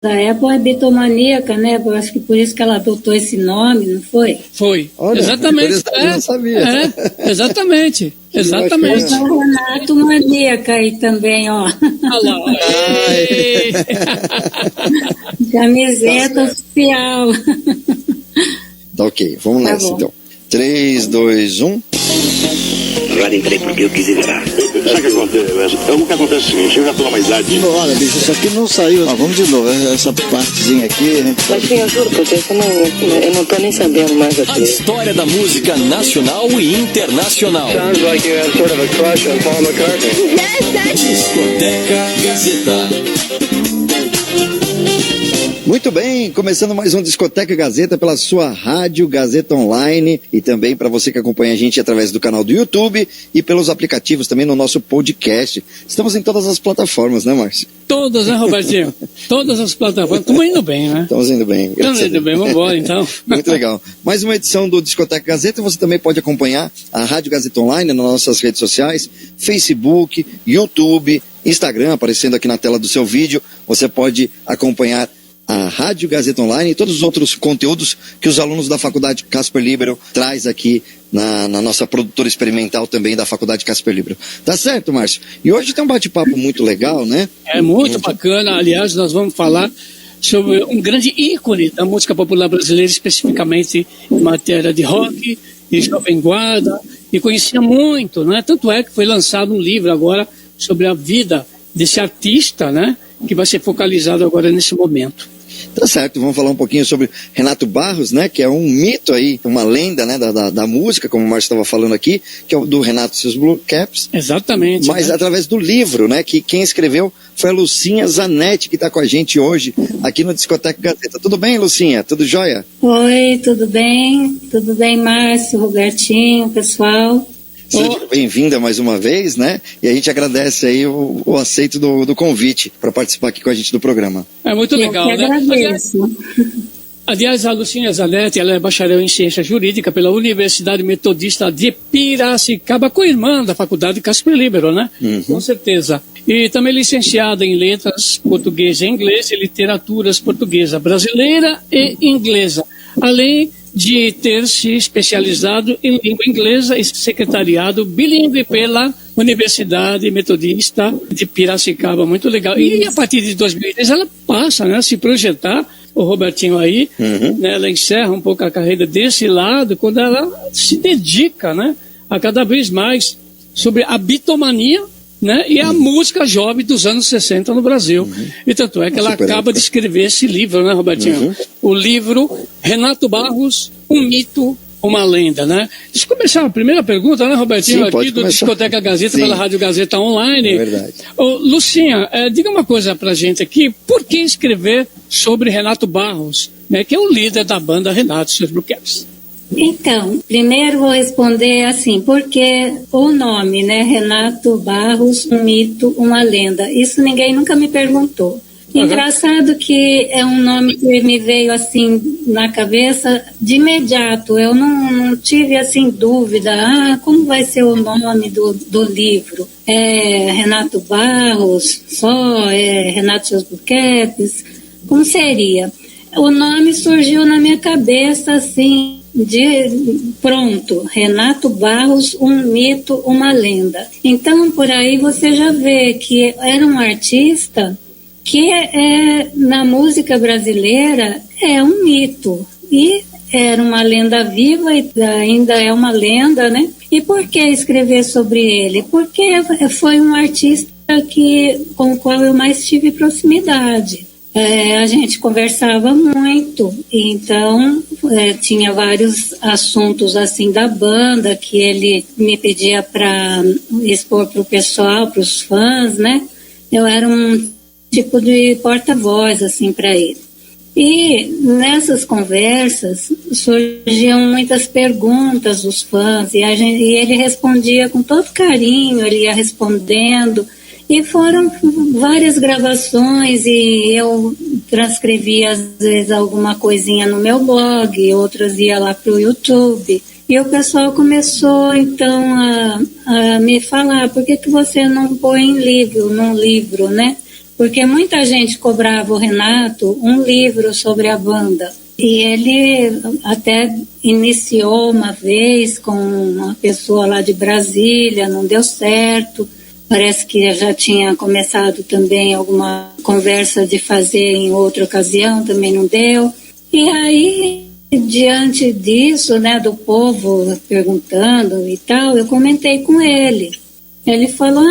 da época é bitomaníaca, né? Eu acho que por isso que ela adotou esse nome, não foi? Foi. Olha, exatamente. Eu não sabia. Exatamente. Exatamente. Então, o Renato maníaca aí também, ó. Olha lá. Camiseta oficial. Tá ok, vamos nessa então. 3, 2, 1. Agora entrei porque eu quis entrar. Sabe o que acontece? O que acontece é o seguinte, eu já tô numa idade... Olha, bicho, isso aqui não saiu. Vamos de novo, essa partezinha aqui. Mas eu juro por Deus, eu não tô nem sabendo mais A aqui. história da música nacional e internacional. Sounds like you have sort of a crush on Paul McCartney. Discoteca Gazeta. Muito bem, começando mais um Discoteca Gazeta pela sua Rádio Gazeta Online e também para você que acompanha a gente através do canal do YouTube e pelos aplicativos também no nosso podcast. Estamos em todas as plataformas, né, Márcio? Todas, né, Robertinho? Todas as plataformas. Estamos indo bem, né? Estamos indo bem. Estamos indo bem, vamos embora então. Muito legal. Mais uma edição do Discoteca Gazeta. Você também pode acompanhar a Rádio Gazeta Online nas nossas redes sociais, Facebook, YouTube, Instagram, aparecendo aqui na tela do seu vídeo. Você pode acompanhar a Rádio Gazeta Online e todos os outros conteúdos que os alunos da Faculdade Casper Libero traz aqui na nossa produtora experimental também da Faculdade Casper Libero. Tá certo, Márcio? E hoje tem um bate-papo muito legal, né? É muito bacana. Aliás, nós vamos falar sobre um grande ícone da música popular brasileira, especificamente em matéria de rock, de jovem guarda, e conhecia muito, né? Tanto é que foi lançado um livro agora sobre a vida desse artista, né? Que vai ser focalizado agora nesse momento. Tá certo, vamos falar um pouquinho sobre Renato Barros, né, que é um mito aí, uma lenda, né, da música, como o Márcio estava falando aqui, que é o do Renato e seus Blue Caps. Exatamente. Mas né? através do livro, né, que quem escreveu foi a Lucinha Zanetti, que está com a gente hoje aqui no Discoteca Gazeta. Tudo bem, Lucinha? Tudo jóia? Oi, tudo bem? Tudo bem, Márcio, Robertinho, pessoal? Seja bem-vinda mais uma vez, né? E a gente agradece aí o aceito do convite para participar aqui com a gente do programa. É muito legal, Eu que né? agradeço. Aliás, a Lucinha Zanetti, ela é bacharel em Ciência Jurídica pela Universidade Metodista de Piracicaba, co-irmã da Faculdade Casper Libero, né? Com certeza. E também licenciada em Letras Português e Inglês e Literaturas Portuguesa Brasileira e Inglesa, além de ter se especializado em língua inglesa e secretariado bilíngue pela Universidade Metodista de Piracicaba. Muito legal. E a partir de 2010 ela passa, né, a se projetar, o Robertinho aí, né, ela encerra um pouco a carreira desse lado, quando ela se dedica, né, a cada vez mais sobre a bitomania, né, e a música jovem dos anos 60 no Brasil. E tanto é que ela acaba de escrever esse livro, né, Robertinho? O livro Renato Barros, um mito, uma lenda, né? Deixa eu começar a primeira pergunta, né, Robertinho? Sim, aqui do começar. Discoteca Gazeta, Sim. pela Rádio Gazeta Online. É verdade. Ô, Lucinha, diga uma coisa pra gente aqui, por que escrever sobre Renato Barros, né, que é o líder da banda Renato e seus Blue Caps? Então, primeiro vou responder assim, porque o nome, né, Renato Barros, um mito, uma lenda, isso ninguém nunca me perguntou. Engraçado que é um nome que me veio assim na cabeça de imediato, eu não tive assim dúvida, como vai ser o nome do livro? É Renato Barros, Renato e seus Blue Caps, como seria? O nome surgiu na minha cabeça assim, pronto, Renato Barros, um mito, uma lenda. Então, por aí você já vê que era um artista que na música brasileira é um mito e era uma lenda viva e ainda é uma lenda, né? E por que escrever sobre ele? Porque foi um artista com o qual eu mais tive proximidade. A gente conversava muito, então tinha vários assuntos assim da banda que ele me pedia para expor para o pessoal, para os fãs, né? Eu era um tipo de porta-voz assim para ele. E nessas conversas surgiam muitas perguntas dos fãs e ele respondia com todo carinho, ele ia respondendo. E foram várias gravações e eu transcrevia às vezes alguma coisinha no meu blog, outras ia lá para o YouTube. E o pessoal começou então a me falar, por que você não põe num livro, né? porque muita gente cobrava o Renato um livro sobre a banda. E ele até iniciou uma vez com uma pessoa lá de Brasília, não deu certo. Parece que já tinha começado também alguma conversa de fazer em outra ocasião, também não deu. E aí, diante disso, né, do povo perguntando e tal, eu comentei com ele. Ele falou,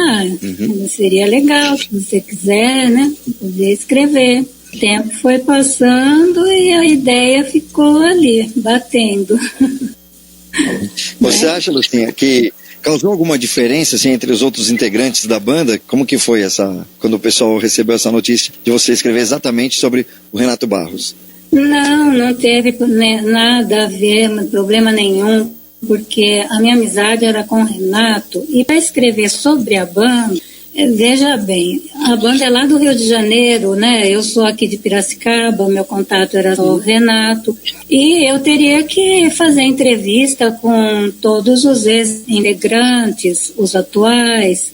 seria legal, se você quiser, né, poder escrever. O tempo foi passando e a ideia ficou ali, batendo. Você acha, Lucinha, que causou alguma diferença assim, entre os outros integrantes da banda? Como que foi quando o pessoal recebeu essa notícia de você escrever exatamente sobre o Renato Barros? Não teve nada a ver, problema nenhum, porque a minha amizade era com o Renato, e para escrever sobre a banda, veja bem, a banda é lá do Rio de Janeiro, né? Eu sou aqui de Piracicaba, meu contato era só o Renato, e eu teria que fazer entrevista com todos os ex-integrantes, os atuais,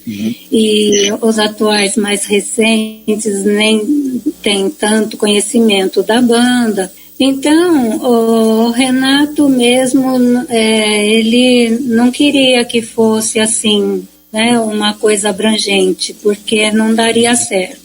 e os atuais mais recentes nem têm tanto conhecimento da banda. Então, o Renato mesmo, ele não queria que fosse assim, né, uma coisa abrangente, porque não daria certo,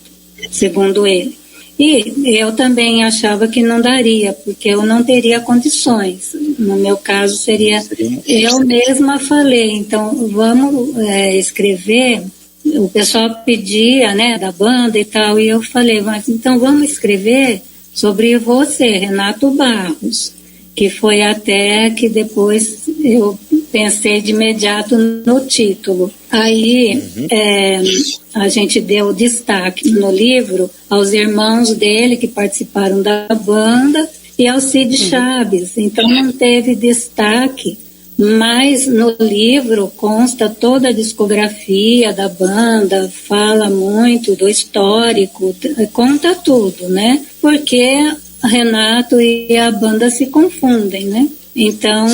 segundo ele. E eu também achava que não daria, porque eu não teria condições. No meu caso, seria... Eu mesma falei, então, vamos escrever... O pessoal pedia, né, da banda e tal, e eu falei, mas então vamos escrever sobre você, Renato Barros, que foi até que depois eu pensei de imediato no título. Aí a gente deu destaque no livro aos irmãos dele que participaram da banda e ao Cid Chaves, então não teve destaque, mas no livro consta toda a discografia da banda, fala muito do histórico, conta tudo, né? Porque Renato e a banda se confundem, né? Então,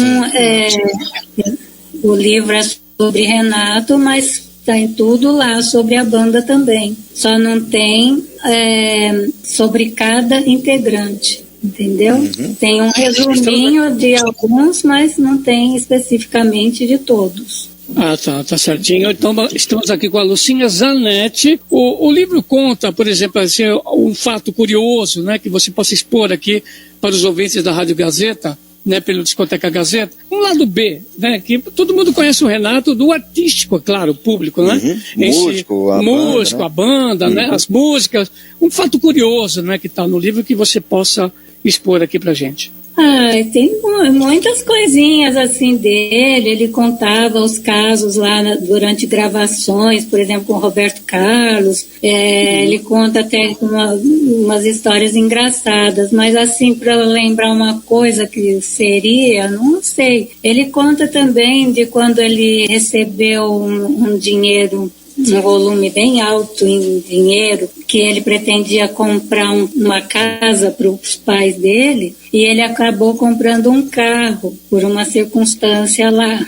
o livro é sobre Renato, mas tem tudo lá sobre a banda também. Só não tem sobre cada integrante, entendeu? Tem um resuminho de alguns, mas não tem especificamente de todos. Tá certinho. Então, estamos aqui com a Lucinha Zanetti. O livro conta, por exemplo, assim, um fato curioso, né, que você possa expor aqui para os ouvintes da Rádio Gazeta, né, pelo Discoteca Gazeta. Um lado B, né, que todo mundo conhece o Renato do artístico, claro, o público, né? Músico, a banda, né, as músicas. Um fato curioso, né, que está no livro que você possa expor aqui pra gente. Tem muitas coisinhas assim dele. Ele contava os casos lá durante gravações, por exemplo, com o Roberto Carlos. Ele conta até umas histórias engraçadas, mas assim, para lembrar uma coisa que seria, não sei. Ele conta também de quando ele recebeu um dinheiro, um volume bem alto em dinheiro, que ele pretendia comprar uma casa para os pais dele, e ele acabou comprando um carro por uma circunstância lá.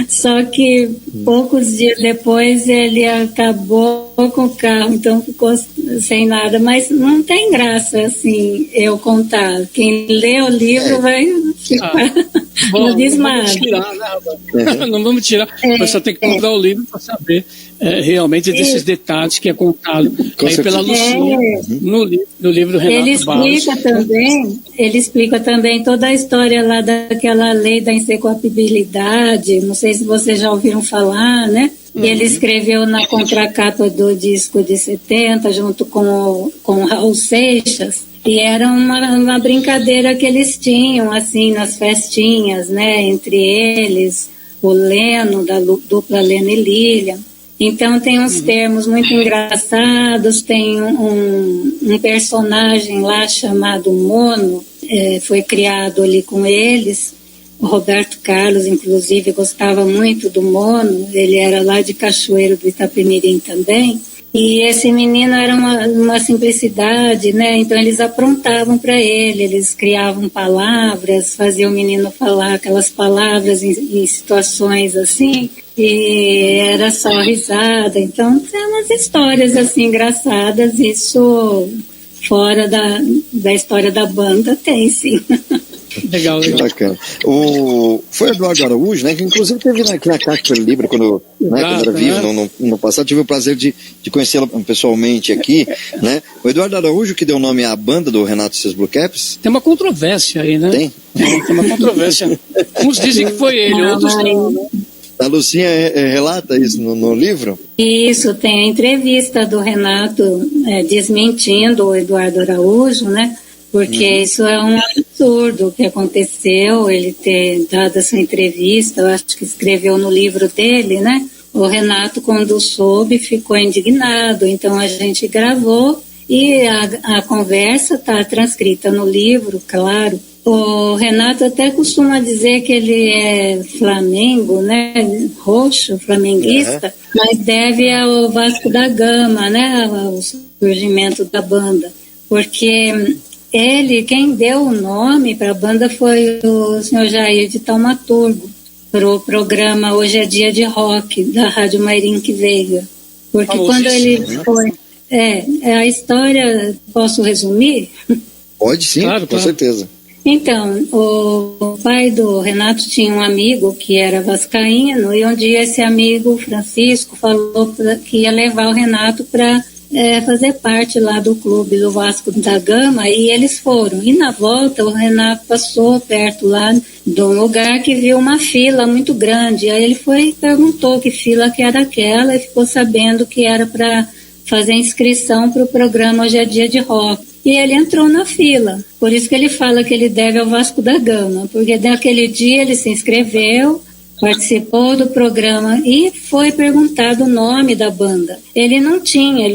Só que poucos dias depois ele acabou com o carro, então ficou sem nada. Mas não tem graça assim eu contar. Quem lê o livro vai ficar no desmaio. Não vamos tirar, mas só tem que comprar o livro para saber realmente desses detalhes que é contado aí pela Lucinha no livro Renato Barros. Ele explica também toda a história lá daquela lei da insecoabilidade. Não sei se vocês já ouviram falar, né? E ele escreveu na contracapa do disco de 70, junto com o Raul Seixas, e era uma brincadeira que eles tinham, assim, nas festinhas, né? Entre eles, o Leno, da dupla Leno e Lilian. Então tem uns termos muito engraçados, tem um personagem lá chamado Mono, foi criado ali com eles. O Roberto Carlos, inclusive, gostava muito do Mono, ele era lá de Cachoeiro do Itapemirim também. E esse menino era uma simplicidade, né? Então eles aprontavam para ele, eles criavam palavras, faziam o menino falar aquelas palavras em situações assim. e era só risada. Então, tem umas histórias assim engraçadas, isso fora da história da banda tem, sim. Legal, Que legal. bacana. Foi o Eduardo Araújo, né, que inclusive teve aqui na Caixa pelo Livro quando era vivo, no passado. Tive o prazer de conhecê-lo pessoalmente aqui, né? O Eduardo Araújo que deu nome à banda do Renato e seus Blue Caps. Tem uma controvérsia aí, né? Tem? Tem uma controvérsia. Uns dizem que foi ele, outros não, né? A Lucinha relata isso no livro? Isso, tem a entrevista do Renato desmentindo o Eduardo Araújo, né? Porque isso é um absurdo o que aconteceu, ele ter dado essa entrevista, eu acho que escreveu no livro dele, né? O Renato, quando soube, ficou indignado, então a gente gravou e a conversa está transcrita no livro, claro. O Renato até costuma dizer que ele é Flamengo, né? Roxo, flamenguista, mas deve ao Vasco da Gama, né? Ao surgimento da banda, porque quem deu o nome para a banda foi o senhor Jair de Taumaturgo, para o programa Hoje é Dia de Rock, da Rádio Mairink Veiga. Porque quando ele foi... a história, posso resumir? Pode sim, claro, com certeza. Então, o pai do Renato tinha um amigo que era vascaíno, e um dia esse amigo, Francisco, falou que ia levar o Renato para fazer parte lá do clube do Vasco da Gama, e eles foram. E na volta o Renato passou perto lá de um lugar que viu uma fila muito grande. Aí ele foi e perguntou que fila que era aquela e ficou sabendo que era para fazer inscrição para o programa Hoje é Dia de Rock. E ele entrou na fila. Por isso que ele fala que ele deve ao Vasco da Gama, porque naquele dia ele se inscreveu, participou do programa e foi perguntado o nome da banda. Ele não tinha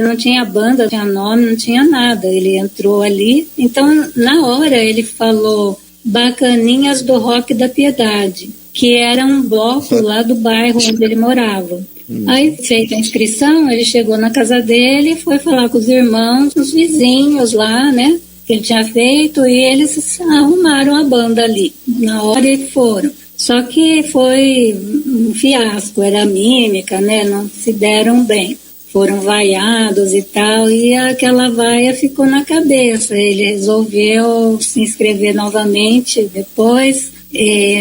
banda, não tinha nome, não tinha nada. Ele entrou ali, então na hora ele falou Bacaninhas do Rock da Piedade, que era um bloco lá do bairro onde ele morava. Aí, feita a inscrição, ele chegou na casa dele e foi falar com os irmãos, os vizinhos lá, né, que ele tinha feito, e eles arrumaram a banda ali. Na hora eles foram. Só que foi um fiasco, era mímica, né? Não se deram bem. Foram vaiados e tal, e aquela vaia ficou na cabeça. Ele resolveu se inscrever novamente depois,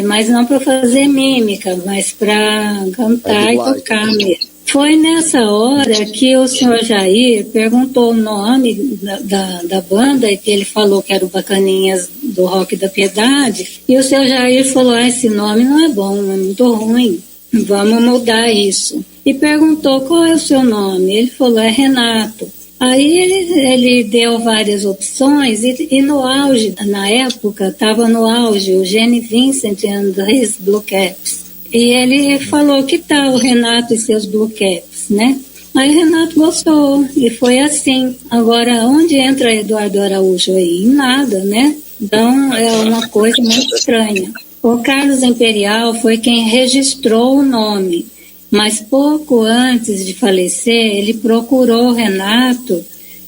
mas não para fazer mímica, mas para cantar e tocar mesmo. Foi nessa hora que o senhor Jair perguntou o nome da banda, e que ele falou que era o Bacaninhas do Rock da Piedade, e o senhor Jair falou, esse nome não é bom, é muito ruim, vamos mudar isso. E perguntou, qual é o seu nome? Ele falou, é Renato. Aí ele deu várias opções, e no auge, na época, estava no auge o Gene Vincent and his Blue Caps. E ele falou, que tal o Renato e seus Blue Caps, né? Aí o Renato gostou, e foi assim. Agora, onde entra Eduardo Araújo aí? Em nada, né? Então, é uma coisa muito estranha. O Carlos Imperial foi quem registrou o nome, mas pouco antes de falecer, ele procurou o Renato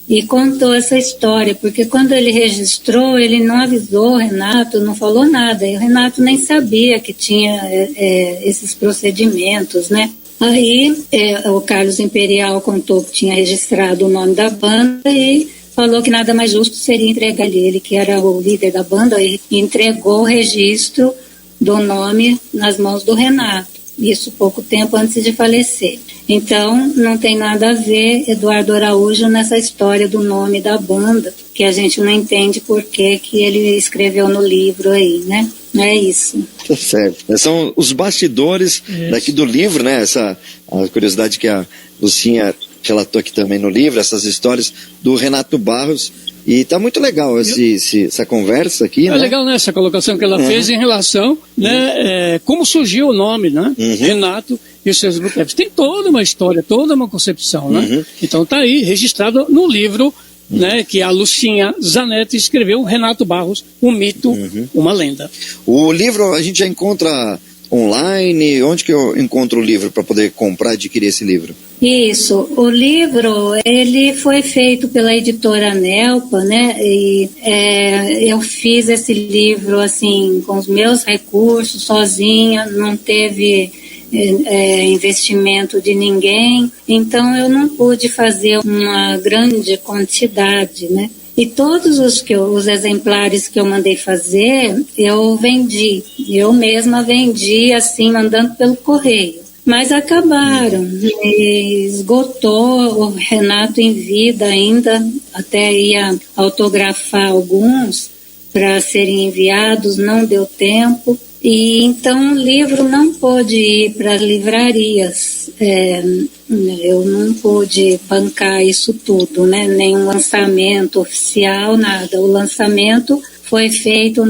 e contou essa história, porque quando ele registrou, ele não avisou o Renato, não falou nada, e o Renato nem sabia que tinha esses procedimentos, né? Aí o Carlos Imperial contou que tinha registrado o nome da banda e falou que nada mais justo seria entregar ele, que era o líder da banda, e entregou o registro do nome nas mãos do Renato. Isso pouco tempo antes de falecer. Então, não tem nada a ver Eduardo Araújo nessa história do nome da banda, que a gente não entende por que ele escreveu no livro aí, né? É isso. Tá certo. São os bastidores daqui do livro, né? A curiosidade que a Lucinha relatou aqui também no livro, essas histórias do Renato Barros. E tá muito legal essa conversa aqui, né? É legal, né, essa colocação que ela fez em relação, né, como surgiu o nome, né, Renato e os seus Blue Caps. Tem toda uma história, toda uma concepção, né? Então tá aí, registrado no livro, né, que a Lucinha Zanetti escreveu, Renato Barros, um mito, uma lenda. O livro a gente já encontra online, onde que eu encontro o livro para poder comprar e adquirir esse livro? Isso, o livro, ele foi feito pela editora Nelpa, né, e eu fiz esse livro, assim, com os meus recursos, sozinha, não teve investimento de ninguém, então eu não pude fazer uma grande quantidade, né? E todos os exemplares que eu mandei fazer, eu vendi. Eu mesma vendi, assim, mandando pelo correio. Mas acabaram, esgotou. O Renato em vida ainda, até ia autografar alguns para serem enviados, não deu tempo. E então o livro não pôde ir para livrarias. Eu não pude bancar isso tudo, né? Nenhum lançamento oficial, nada. O lançamento foi feito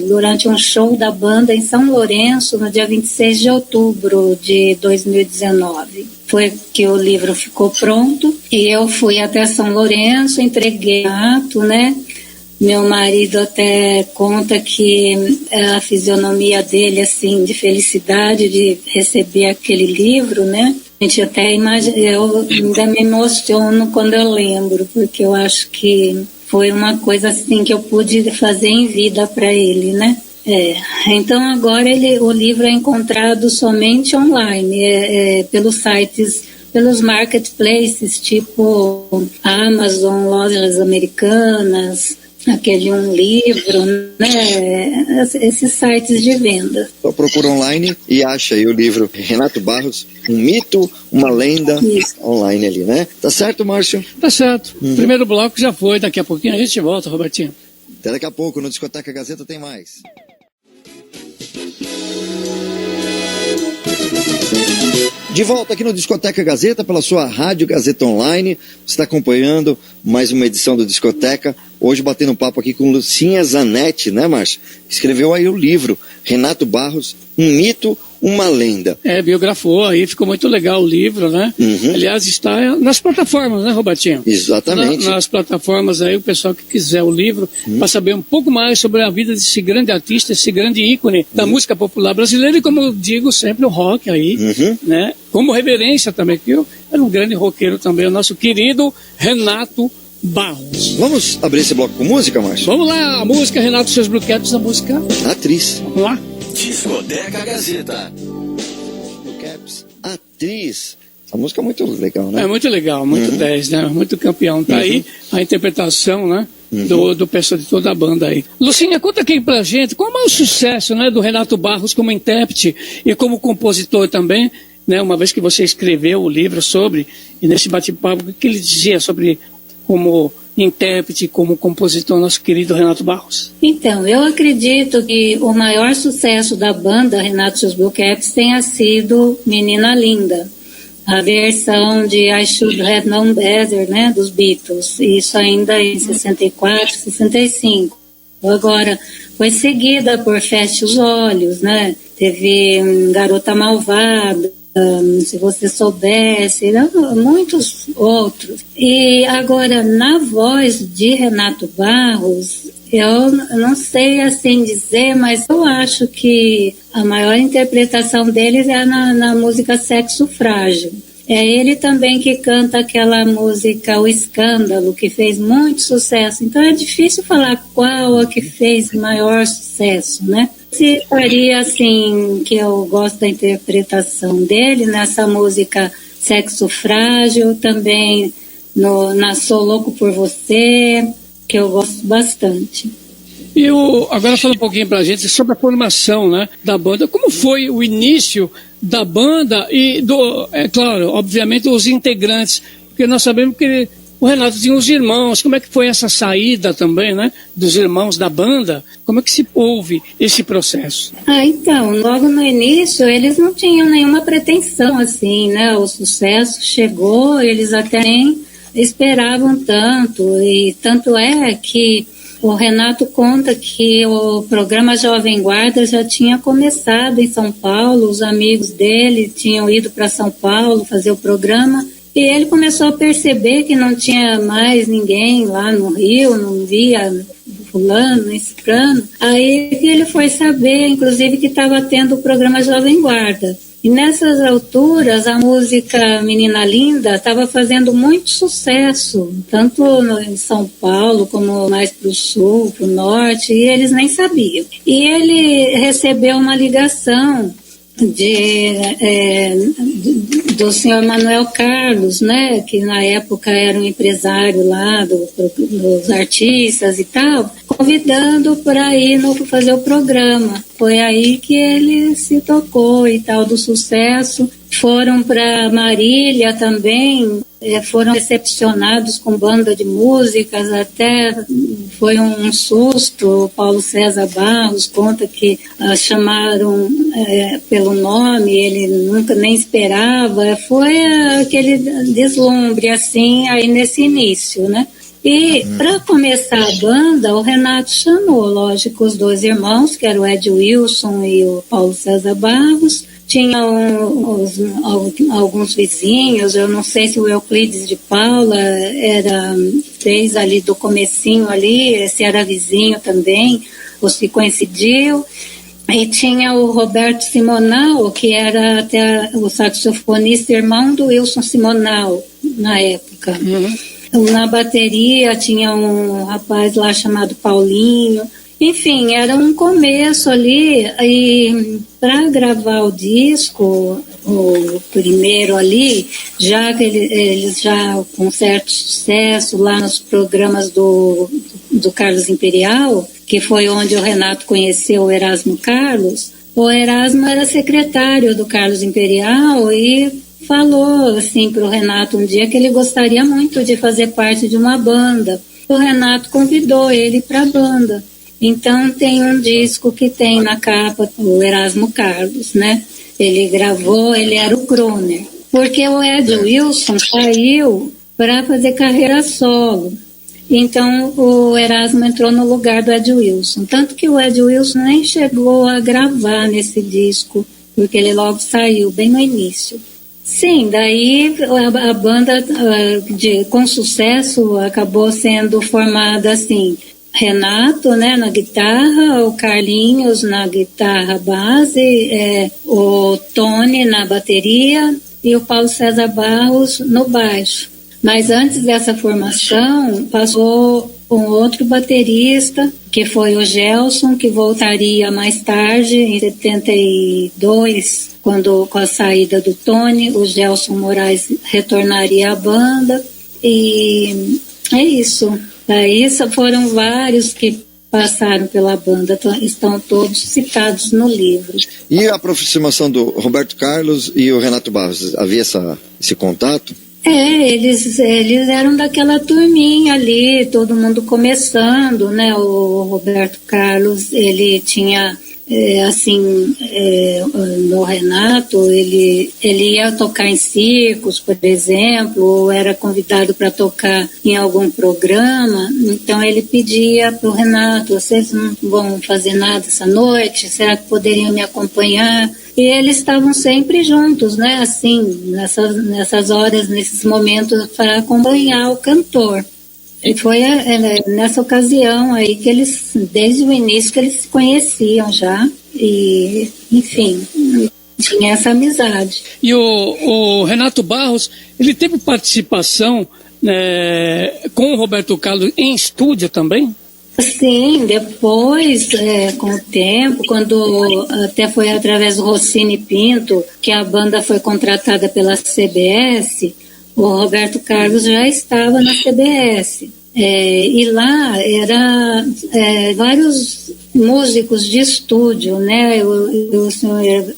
durante um show da banda em São Lourenço, no dia 26 de outubro de 2019. Foi que o livro ficou pronto e eu fui até São Lourenço, entreguei o ato, né? Meu marido até conta que a fisionomia dele, assim, de felicidade de receber aquele livro, né? A gente até imagina, eu ainda me emociono quando eu lembro, porque eu acho que foi uma coisa assim que eu pude fazer em vida para ele, né? Então agora o livro é encontrado somente online, pelos sites, pelos marketplaces, tipo Amazon, lojas americanas, aquele Um Livro, né? Esses sites de venda. Só procura online e acha aí o livro Renato Barros, Um Mito, Uma Lenda. Isso. Online ali, né? Tá certo, Márcio? Tá certo. Primeiro bloco já foi, daqui a pouquinho a gente volta, Robertinho. Até daqui a pouco, no Discoteca Gazeta tem mais. De volta aqui no Discoteca Gazeta, pela sua Rádio Gazeta Online. Você está acompanhando mais uma edição do Discoteca. Hoje batendo um papo aqui com Lucinha Zanetti, né, Márcio? Escreveu aí o livro Renato Barros, Um Mito, Uma Lenda. Biografou aí, ficou muito legal o livro, né? Aliás, está nas plataformas, né, Robertinho? Exatamente. Nas plataformas aí, o pessoal que quiser o livro, para saber um pouco mais sobre a vida desse grande artista, esse grande ícone da música popular brasileira e, como eu digo sempre, o rock aí, né? Como reverência também, que eu era um grande roqueiro também, o nosso querido Renato Barros. Vamos abrir esse bloco com música, Márcio? Vamos lá, a música, Renato, seus Blue Caps, a música... Atriz. Vamos lá. Discoteca Gazeta. Blue Caps, Atriz. Essa música é muito legal, né? É muito legal, muito 10, né? Muito campeão. Tá aí a interpretação, né? Do pessoal de toda a banda aí. Lucinha, conta aqui pra gente como é o sucesso, né, do Renato Barros como intérprete e como compositor também, né? Uma vez que você escreveu o livro sobre, e nesse bate-papo, o que ele dizia sobre como intérprete, como compositor, nosso querido Renato Barros? Então, eu acredito que o maior sucesso da banda Renato e seus Blue Caps tenha sido Menina Linda, a versão de I Should Have Known Better, né, dos Beatles, isso ainda em 64, 65. Agora, foi seguida por Feche os Olhos, né, teve Garota Malvada, Se Você Soubesse, muitos outros. E agora, na voz de Renato Barros, eu não sei assim dizer, mas eu acho que a maior interpretação deles é na música Sexo Frágil. É ele também que canta aquela música O Escândalo, que fez muito sucesso. Então é difícil falar qual a que fez maior sucesso, né? Se faria assim, que eu gosto da interpretação dele nessa música Sexo Frágil, também na Sou Louco por Você, que eu gosto bastante. E agora fala um pouquinho pra gente sobre a formação, né, da banda. Como foi o início da banda e é claro, obviamente os integrantes, porque nós sabemos que o Renato tinha os irmãos. Como é que foi essa saída também, né, dos irmãos da banda? Como é que se houve esse processo? Então, logo no início eles não tinham nenhuma pretensão assim, né? O sucesso chegou, eles até nem esperavam tanto, e tanto é que o Renato conta que o programa Jovem Guarda já tinha começado em São Paulo, os amigos dele tinham ido para São Paulo fazer o programa, e ele começou a perceber que não tinha mais ninguém lá no Rio, não via fulano, nem ciclano. Aí ele foi saber, inclusive, que estava tendo o programa Jovem Guarda. E nessas alturas, a música Menina Linda estava fazendo muito sucesso, tanto em São Paulo como mais para o sul, para o norte, e eles nem sabiam. E ele recebeu uma ligação do senhor Manuel Carlos, né, que na época era um empresário lá dos artistas e tal, convidando para ir fazer o programa. Foi aí que ele se tocou e tal, do sucesso. Foram para Marília também, foram recepcionados com banda de músicas, até foi um susto. O Paulo César Barros conta que chamaram pelo nome, ele nunca nem esperava. Foi aquele deslumbre, assim, aí nesse início, né? E para começar a banda, o Renato chamou, lógico, os dois irmãos, que eram o Ed Wilson e o Paulo César Barros. Tinham alguns vizinhos, eu não sei se o Euclides de Paula fez ali do comecinho ali, se era vizinho também, ou se coincidiu. E tinha o Roberto Simonal, que era até o saxofonista, irmão do Wilson Simonal, na época. Na bateria tinha um rapaz lá chamado Paulinho. Enfim, era um começo ali, e para gravar o disco, o primeiro ali, já que eles já com certo sucesso lá nos programas do Carlos Imperial, que foi onde o Renato conheceu o Erasmo Carlos. O Erasmo era secretário do Carlos Imperial e falou assim para o Renato um dia que ele gostaria muito de fazer parte de uma banda. O Renato convidou ele para a banda. Então tem um disco que tem na capa o Erasmo Carlos, né? Ele gravou, ele era o crooner. Porque o Ed Wilson saiu para fazer carreira solo. Então o Erasmo entrou no lugar do Ed Wilson. Tanto que o Ed Wilson nem chegou a gravar nesse disco, porque ele logo saiu, bem no início. Sim, daí a banda com sucesso acabou sendo formada assim: Renato, né, na guitarra, o Carlinhos na guitarra base, o Tony na bateria e o Paulo César Barros no baixo. Mas antes dessa formação, passou um outro baterista, que foi o Gelson, que voltaria mais tarde, em 72, com a saída do Tony, o Gelson Moraes retornaria à banda. E é isso. Daí foram vários que passaram pela banda, estão todos citados no livro. E a aproximação do Roberto Carlos e o Renato Barros, havia esse contato? Eles eram daquela turminha ali, todo mundo começando, né? O Roberto Carlos, ele tinha, no Renato, ele ia tocar em circos, por exemplo, ou era convidado para tocar em algum programa. Então ele pedia para o Renato: vocês não vão fazer nada essa noite? Será que poderiam me acompanhar? E eles estavam sempre juntos, né? Assim, nessas horas, nesses momentos, para acompanhar o cantor. E foi nessa ocasião aí que eles, desde o início, que eles se conheciam já. E, enfim, tinha essa amizade. E o Renato Barros, ele teve participação com o Roberto Carlos em estúdio também? Sim, depois, com o tempo, quando até foi através do Rossini Pinto, que a banda foi contratada pela CBS, o Roberto Carlos já estava na CBS. E lá era vários músicos de estúdio, né? O senhor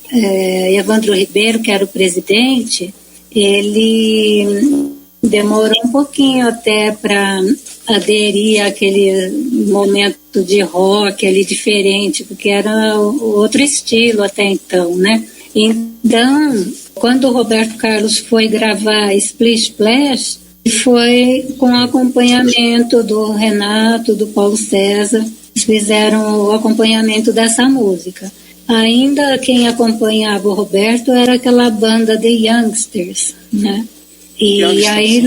Evandro Ribeiro, que era o presidente, ele demorou um pouquinho até para aderir àquele momento de rock ali diferente, porque era outro estilo até então, né? Então, quando o Roberto Carlos foi gravar Splish Splash, foi com acompanhamento do Renato, do Paulo César. Eles fizeram o acompanhamento dessa música. Ainda quem acompanhava o Roberto era aquela banda The Youngsters, né? E aí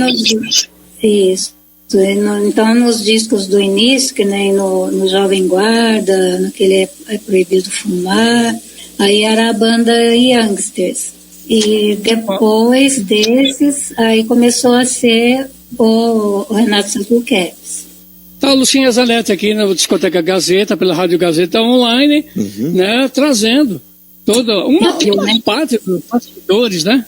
então nos discos do início, que nem no Jovem Guarda, naquele É Proibido Fumar, aí era a banda Youngsters. E depois desses, aí começou a ser o Renato Santos. Tá, Lucinha Zanetti aqui na Discoteca Gazeta, pela Rádio Gazeta Online, né, trazendo toda uma parte dos bastidores, né?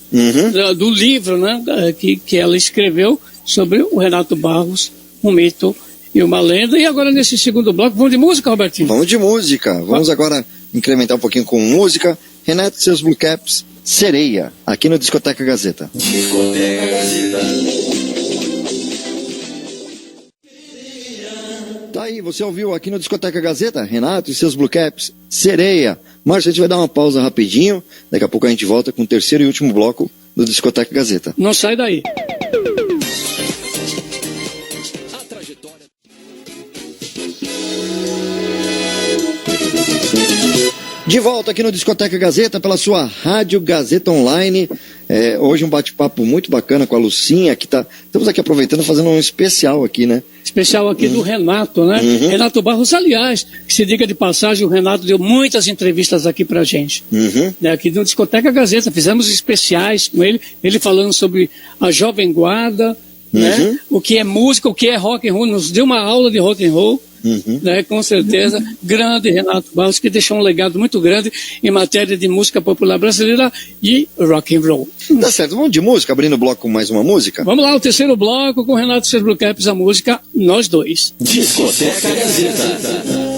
Do livro, né? Que ela escreveu sobre o Renato Barros, um mito e uma lenda. E agora, nesse segundo bloco, vamos de música, Robertinho? Vamos de música. Vamos agora incrementar um pouquinho com música. Renato e seus Blue Caps, Sereia, aqui no Discoteca Gazeta. Discoteca Gazeta. Tá aí, você ouviu aqui no Discoteca Gazeta, Renato e seus Blue Caps, Sereia. Márcio, a gente vai dar uma pausa rapidinho, daqui a pouco a gente volta com o terceiro e último bloco do Discoteca Gazeta. Não sai daí. De volta aqui no Discoteca Gazeta, pela sua Rádio Gazeta Online. Hoje um bate-papo muito bacana com a Lucinha, que estamos aqui aproveitando, fazendo um especial aqui, né? Especial aqui do Renato, né? Renato Barros, aliás, que se diga de passagem, o Renato deu muitas entrevistas aqui pra gente. Né? Aqui no Discoteca Gazeta, fizemos especiais com ele falando sobre a Jovem Guarda, né? O que é música, o que é rock and roll, nos deu uma aula de rock and roll. Né, com certeza, grande Renato Barros, que deixou um legado muito grande em matéria de música popular brasileira e rock and roll. Tá certo, vamos de música, abrindo o bloco com mais uma música? Vamos lá, o terceiro bloco com Renato e seus Blue Caps, a música Nós Dois. Discoteca Gazeta.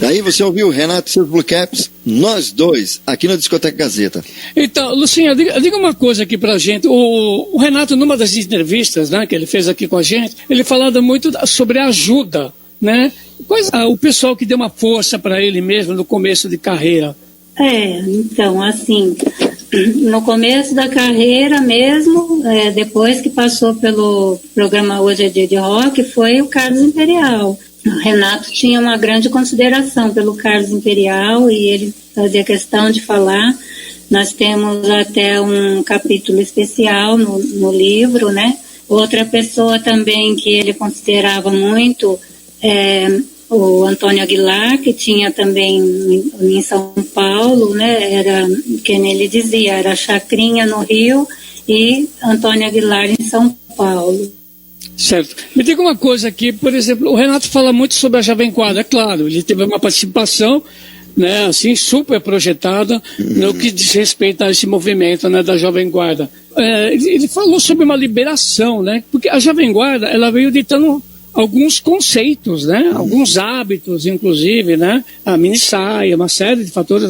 Daí você ouviu Renato e seus Blue Caps, Nós Dois, aqui no Discoteca Gazeta. Então, Lucinha, diga uma coisa aqui pra gente. O Renato, numa das entrevistas, né, que ele fez aqui com a gente, ele falava muito sobre ajuda, né? O pessoal que deu uma força para ele mesmo no começo de carreira. Então, assim, no começo da carreira mesmo, depois que passou pelo programa Hoje é Dia de Rock, foi o Carlos Imperial. O Renato tinha uma grande consideração pelo Carlos Imperial e ele fazia questão de falar. Nós temos até um capítulo especial no livro, né? Outra pessoa também que ele considerava muito o Antônio Aguilar, que tinha também em São Paulo, né? Era, que ele dizia, era Chacrinha no Rio e Antônio Aguilar em São Paulo. Certo. Me diga uma coisa aqui, por exemplo, o Renato fala muito sobre a Jovem Guarda, é claro, ele teve uma participação, né, assim, super projetada no que diz respeito a esse movimento, né, da Jovem Guarda. Ele falou sobre uma liberação, né, porque a Jovem Guarda, ela veio ditando alguns conceitos, né, alguns hábitos, inclusive, né, a mini saia, uma série de fatores,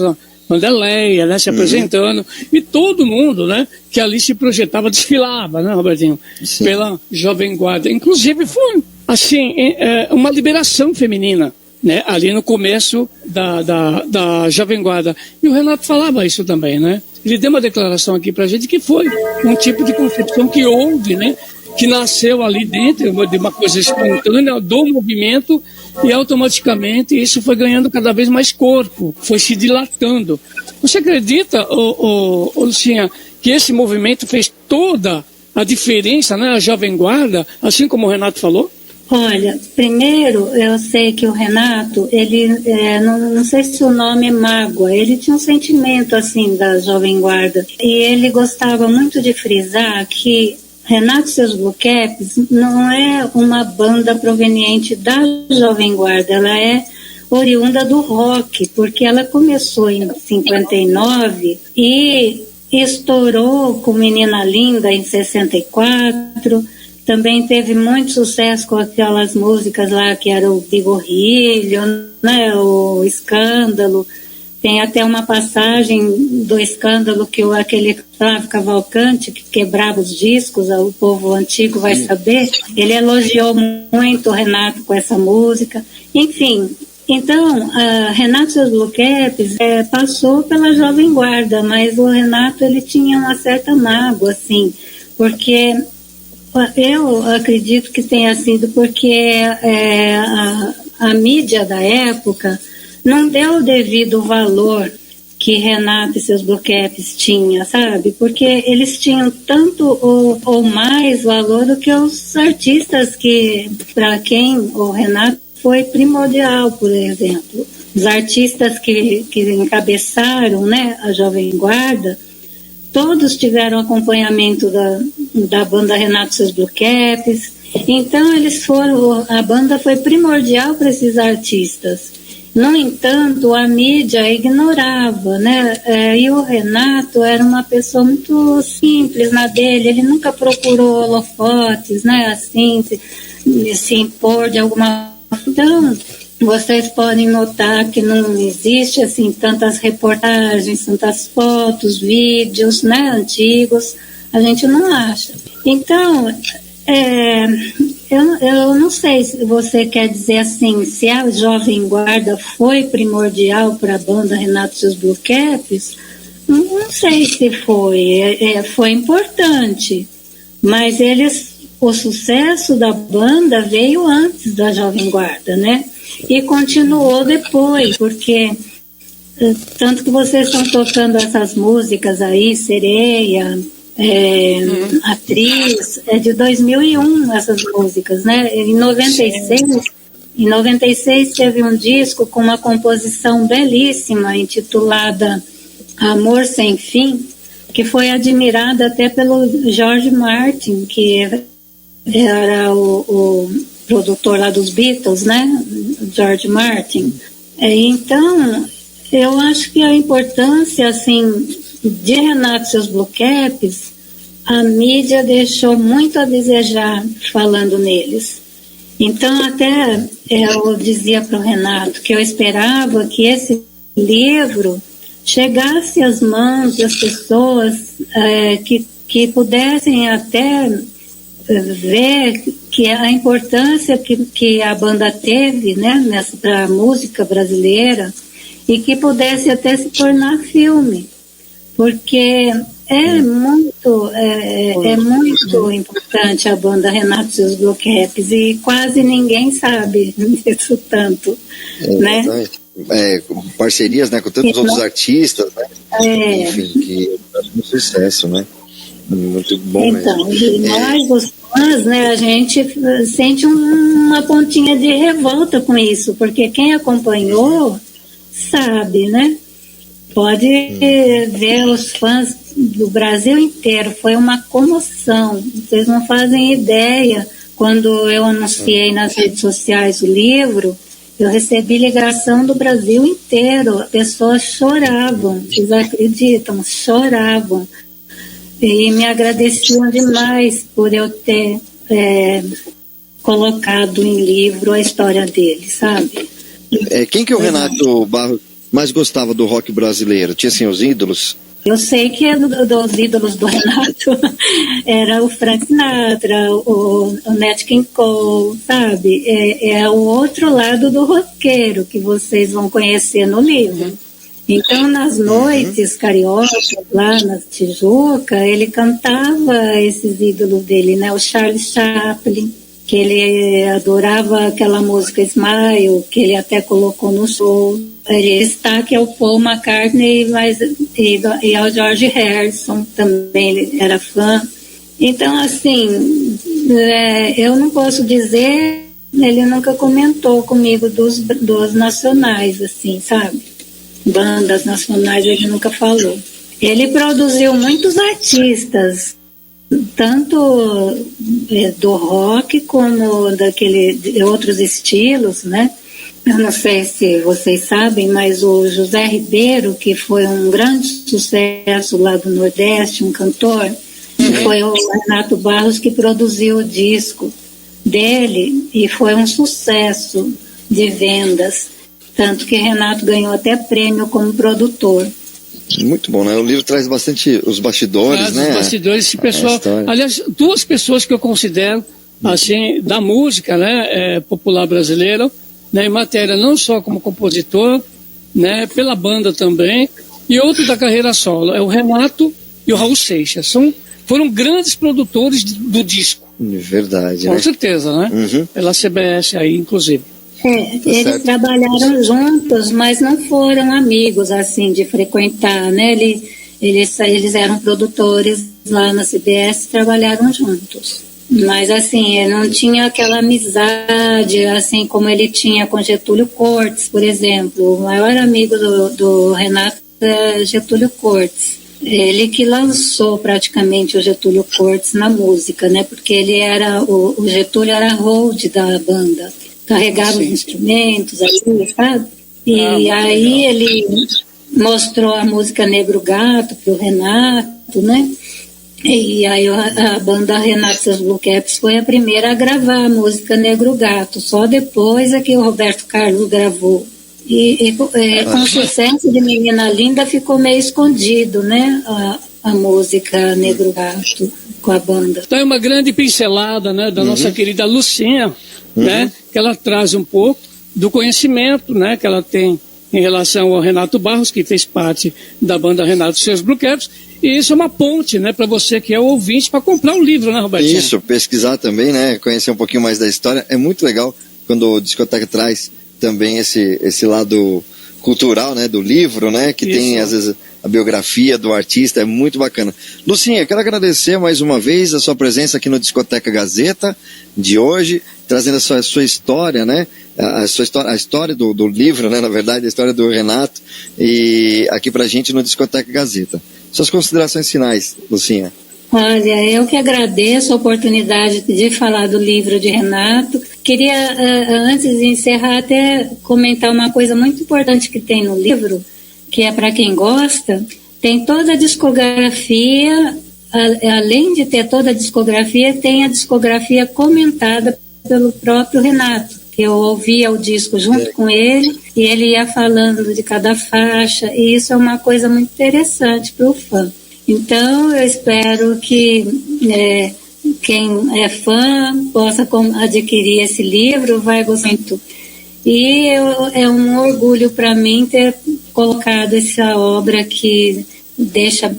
Mandeleia, né, se apresentando, e todo mundo, né, que ali se projetava, desfilava, né, Robertinho, pela Jovem Guarda. Inclusive foi, assim, uma liberação feminina, né, ali no começo da Jovem Guarda. E o Renato falava isso também, né, ele deu uma declaração aqui pra gente que foi um tipo de concepção que houve, né, que nasceu ali dentro de uma coisa espontânea do movimento e automaticamente isso foi ganhando cada vez mais corpo, foi se dilatando. Você acredita, Lucinha, que esse movimento fez toda a diferença, né, a Jovem Guarda, assim como o Renato falou? Olha, primeiro eu sei que o Renato, ele, não sei se o nome é mágoa, ele tinha um sentimento assim da Jovem Guarda e ele gostava muito de frisar que Renato e seus Blue Caps não é uma banda proveniente da Jovem Guarda, ela é oriunda do rock, porque ela começou em 59 e estourou com Menina Linda em 64, também teve muito sucesso com aquelas músicas lá que era o Bigorrilho, né, o Escândalo. Tem até uma passagem do Escândalo que aquele Flávio Cavalcante, que quebrava os discos, o povo antigo vai saber, ele elogiou muito o Renato com essa música. Enfim, então, Renato e seus Blue Caps passou pela Jovem Guarda, mas o Renato ele tinha uma certa mágoa, assim, porque eu acredito que tenha sido porque a mídia da época não deu o devido valor que Renato e seus Blue Caps tinham, sabe? Porque eles tinham tanto ou mais valor do que os artistas que, para quem o Renato foi primordial, por exemplo. Os artistas que encabeçaram, né, a Jovem Guarda todos tiveram acompanhamento da banda Renato e seus Blue Caps. Então a banda foi primordial para esses artistas. No entanto, a mídia ignorava, né? E o Renato era uma pessoa muito simples na dele, ele nunca procurou holofotes, né? Assim, se impor de alguma... Então, vocês podem notar que não existe, assim, tantas reportagens, tantas fotos, vídeos, né? Antigos, a gente não acha. Então... Eu não sei se você quer dizer assim, se a Jovem Guarda foi primordial para a banda Renato e seus Blue Caps, não sei se foi, foi importante, mas o sucesso da banda veio antes da Jovem Guarda, né? E continuou depois, porque tanto que vocês estão tocando essas músicas aí, Sereia... Atriz, é de 2001 essas músicas, né? Em 96 teve um disco com uma composição belíssima intitulada Amor Sem Fim, que foi admirada até pelo George Martin, que era o produtor lá dos Beatles, né? George Martin. Então, eu acho que a importância, assim, de Renato e seus Blue Caps, a mídia deixou muito a desejar falando neles. Então, até eu dizia para o Renato que eu esperava que esse livro chegasse às mãos das pessoas que pudessem até ver que a importância que a banda teve, né, para a música brasileira, e que pudesse até se tornar filme. Porque é muito importante a banda Renato e seus Blue Caps, e quase ninguém sabe disso tanto, né? Parcerias, né, com tantos outros artistas, né? Enfim, que é um sucesso, né? Muito bom então, mesmo. E nós, os fãs, né, a gente sente uma pontinha de revolta com isso, porque quem acompanhou sabe, né? Pode ver os fãs do Brasil inteiro, foi uma comoção. Vocês não fazem ideia. Quando eu anunciei nas redes sociais o livro, eu recebi ligação do Brasil inteiro. Pessoas choravam, vocês acreditam? Choravam. E me agradeciam demais por eu ter colocado em livro a história dele, sabe? Quem que é o Renato Barros mais gostava do rock brasileiro? Tinha assim os ídolos? Eu sei que dos ídolos do Renato era o Frank Sinatra, o Nat King Cole, sabe? É o outro lado do roqueiro que vocês vão conhecer no livro. Então, nas noites cariocas, lá na Tijuca, ele cantava esses ídolos dele, né? O Charles Chaplin, que ele adorava aquela música Smile, que ele até colocou no show. Ele destaque ao Paul McCartney e ao George Harrison, também ele era fã. Então, assim, eu não posso dizer, ele nunca comentou comigo dos nacionais, assim, sabe? Bandas nacionais ele nunca falou. Ele produziu muitos artistas, tanto do rock como de outros estilos, né? Eu não sei se vocês sabem, mas o José Ribeiro, que foi um grande sucesso lá do Nordeste, um cantor, foi o Renato Barros que produziu o disco dele e foi um sucesso de vendas. Tanto que Renato ganhou até prêmio como produtor. Muito bom, né? O livro traz bastante os bastidores, né? Os bastidores, esse pessoal. Aliás, duas pessoas que eu considero, assim, da música, né, popular brasileira, né, em matéria não só como compositor, né, pela banda também, e outro da carreira solo, é o Renato e o Raul Seixas. Foram grandes produtores do disco. Verdade, Com né? certeza, né? Pela CBS aí, inclusive. Eles trabalharam juntos, mas não foram amigos, assim, de frequentar, né? Eles eram produtores lá na CBS, trabalharam juntos. Mas, assim, não tinha aquela amizade, assim, como ele tinha com Getúlio Cortes, por exemplo. O maior amigo do Renato é Getúlio Cortes. ele que lançou praticamente o Getúlio Cortes na música, né? Porque ele era, o Getúlio era hold da banda, carregava os instrumentos, ali, sabe? E aí ele mostrou a música Negro Gato pro Renato, né? E aí a banda Renato e seus Blue Caps foi a primeira a gravar a música Negro Gato, só depois é que o Roberto Carlos gravou. E com o sucesso de Menina Linda ficou meio escondido, né? A música Negro Gato com a banda. Então é uma grande pincelada, né, da nossa querida Lucinha, né? Que ela traz um pouco do conhecimento, né, que ela tem em relação ao Renato Barros, que fez parte da banda Renato e seus Blue Caps. E isso é uma ponte, né, para você que é ouvinte, para comprar o livro, né, Robertinho? Isso, pesquisar também, né, conhecer um pouquinho mais da história. É muito legal quando o Discoteca traz também esse lado cultural, né, do livro, né, que isso. Tem às vezes a biografia do artista, é muito bacana. Lucinha, quero agradecer mais uma vez a sua presença aqui no Discoteca Gazeta de hoje, trazendo a sua história, né, a história do livro, né, na verdade, a história do Renato, e aqui pra gente no Discoteca Gazeta. Suas considerações finais, Lucinha. Olha, eu que agradeço a oportunidade de falar do livro de Renato. Queria, antes de encerrar, até comentar uma coisa muito importante que tem no livro, que é para quem gosta. Tem toda a discografia, além de ter toda a discografia, tem a discografia comentada pelo próprio Renato, que eu ouvia o disco junto com ele, e ele ia falando de cada faixa, e isso é uma coisa muito interessante para o fã. Então, eu espero que quem é fã possa adquirir esse livro, vai gostar muito. E é um orgulho para mim ter colocado essa obra que deixa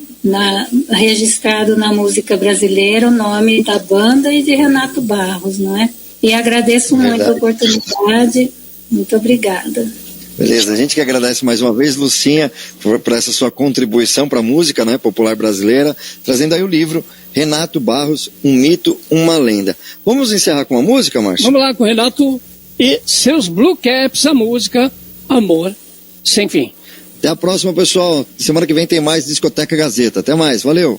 registrado na música brasileira o nome da banda e de Renato Barros, não é? E agradeço muito a oportunidade. Muito obrigada. Beleza, a gente que agradece mais uma vez, Lucinha, por essa sua contribuição para a música, né, popular brasileira, trazendo aí o livro Renato Barros, um mito, uma lenda. Vamos encerrar com a música, Márcio? Vamos lá com o Renato e seus Blue Caps, a música Amor Sem Fim. Até a próxima, pessoal. Semana que vem tem mais Discoteca Gazeta. Até mais, valeu!